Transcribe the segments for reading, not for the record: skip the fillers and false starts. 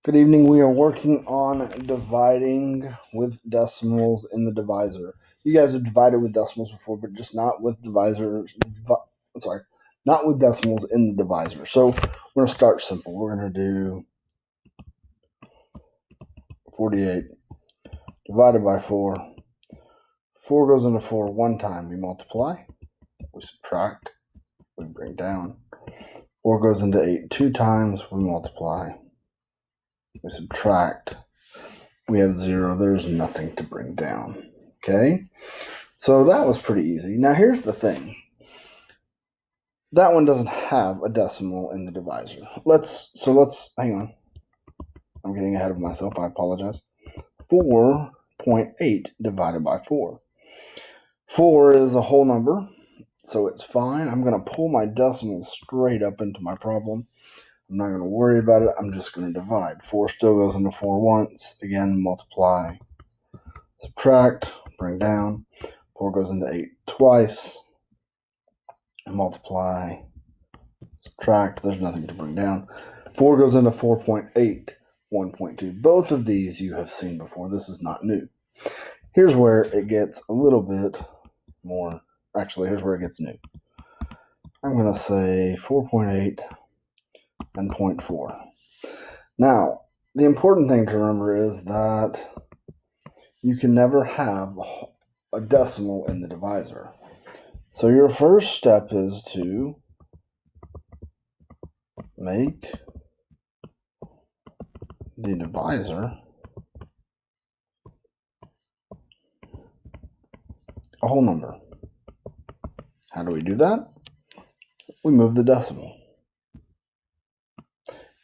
Good evening. We are working on dividing with decimals in the divisor. You guys have divided with decimals before, but just not with divisors. Not with decimals in the divisor. So we're going to start simple. We're going to do 48 divided by 4. 4 goes into 4 one time. We multiply. We subtract. We bring down. 4 goes into 8 two times. We multiply. We subtract. We have 0. There's nothing to bring down. Okay? So that was pretty easy. Now here's the thing. That one doesn't have a decimal in the divisor. Let's hang on. I'm getting ahead of myself. I apologize. 4.8 divided by 4. 4 is a whole number, so it's fine. I'm going to pull my decimal straight up into my problem. I'm not going to worry about it. I'm just going to divide. 4 still goes into 4 once. Again, multiply, subtract, bring down. 4 goes into 8 twice. Multiply, subtract. There's nothing to bring down. 4 goes into 4.8, 1.2. Both of these you have seen before. This is not new. Here's where it gets a little bit more. Actually, here's where it gets new. I'm going to say 4.8 and 0.4. Now, the important thing to remember is that you can never have a decimal in the divisor. So your first step is to make the divisor a whole number. How do we do that? We move the decimal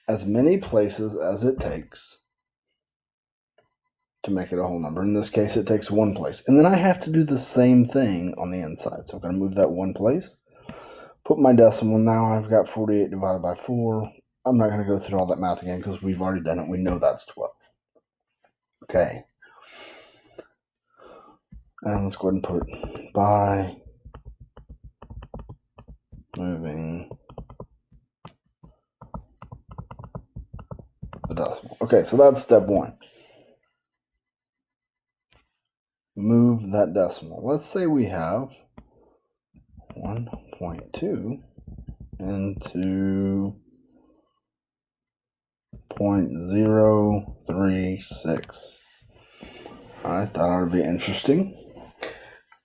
as many places as it takes to make it a whole number. In this case, it takes one place. And then I have to do the same thing on the inside. So I'm going to move that one place, put my decimal. Now I've got 48 divided by 4. I'm not going to go through all that math again because we've already done it. We know that's 12. Okay. And let's go ahead and put by moving the decimal. Okay, so that's step 1. Move that decimal. Let's say we have 1.2 into 0.036. I thought that would be interesting.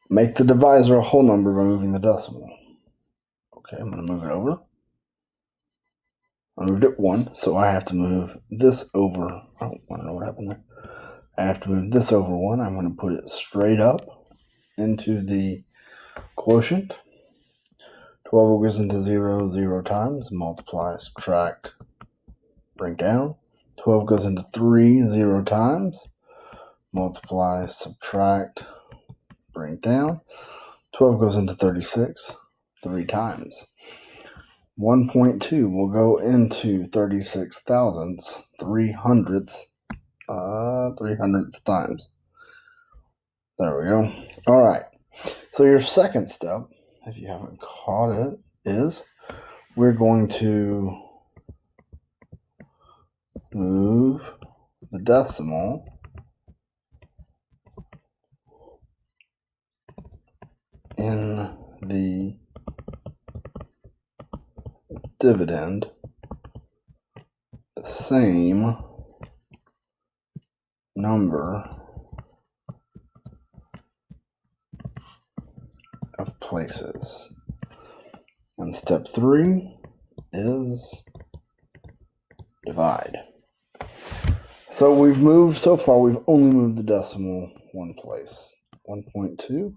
Make the divisor a whole number by moving the decimal. Okay, I'm going to move it over. I moved it 1, so I have to move this over. I don't want to know what happened there. I have to move this over 1. I'm going to put it straight up into the quotient. 12 goes into 0 0 times. Multiply, subtract, bring down. 12 goes into 3 0 times. Multiply, subtract, bring down. 12 goes into 36 3 times. 1.2 will go into 36 thousandths, 300ths times. There we go. All right. So your second step, if you haven't caught it, is we're going to move the decimal in the dividend the same number of places. And step 3 is divide. So so far we've only moved the decimal one place. 1.2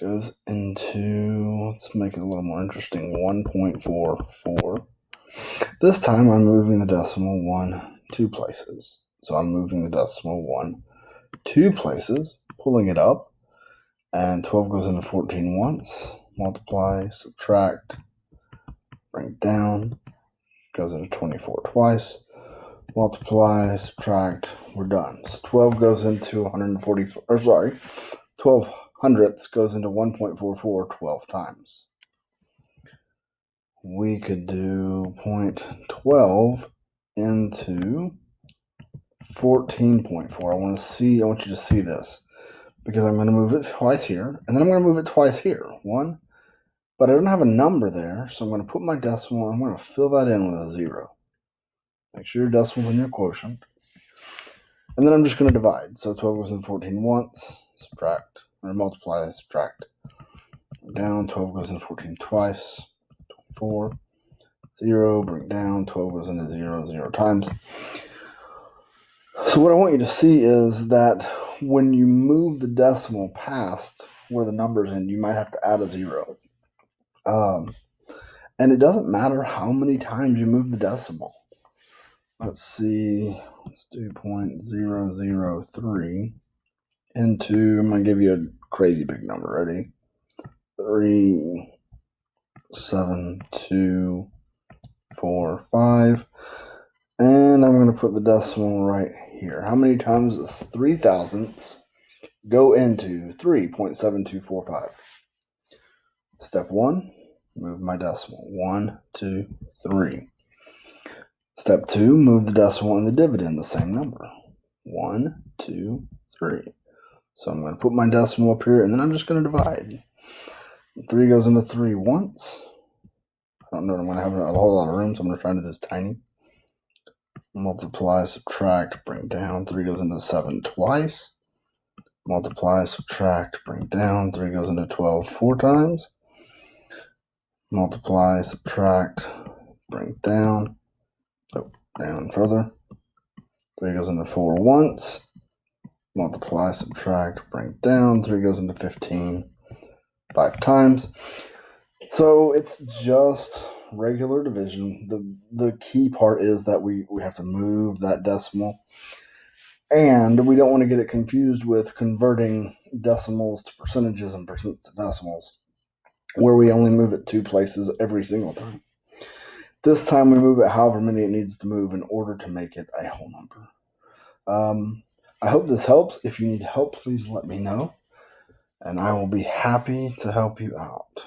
goes into, let's make it a little more interesting, 1.44. This time I'm moving the decimal 2 places. So I'm moving the decimal 2 places, pulling it up, and 12 goes into 14 once. Multiply, subtract, bring it down, goes into 24 twice. Multiply, subtract, we're done. So 12 goes into 12 hundredths goes into 1.44 12 times. We could do 0.12 into 14.4. I want you to see this, because I'm going to move it twice here, and then I'm going to move it twice here. One, but I don't have a number there, so I'm going to put my decimal, and I'm going to fill that in with a 0. Make sure your decimal's in your quotient. And then I'm just going to divide. So 12 goes into 14 once, subtract, or multiply, subtract. Down, 12 goes into 14 twice, 4, 0, bring it down, 12 goes into 0, 0 times. So what I want you to see is that when you move the decimal past where the number's in, you might have to add a 0. And it doesn't matter how many times you move the decimal. Let's see, let's do 0.003 into, I'm going to give you a crazy big number, ready? 3, 7, 2, 4, 5, and I'm going to put the decimal right here. How many times does 3 thousandths go into 3.7245? Step 1, move my decimal. 1, 2, 3. Step 2, move the decimal and the dividend, the same number. 1, 2, 3. So I'm going to put my decimal up here, and then I'm just going to divide. 3 goes into 3 once. I don't know that I'm going to have a whole lot of room, so I'm going to try to do this tiny. Multiply, subtract, bring down. 3 goes into 7 twice. Multiply, subtract, bring down. 3 goes into 12 4 times. Multiply, subtract, bring down. Down further. 3 goes into 4 once. Multiply, subtract, bring down. 3 goes into 15 5 times. So it's just regular division. The key part is that we have to move that decimal. And we don't want to get it confused with converting decimals to percentages and percents to decimals, where we only move it 2 places every single time. This time we move it however many it needs to move in order to make it a whole number. I hope this helps. If you need help, please let me know, and I will be happy to help you out.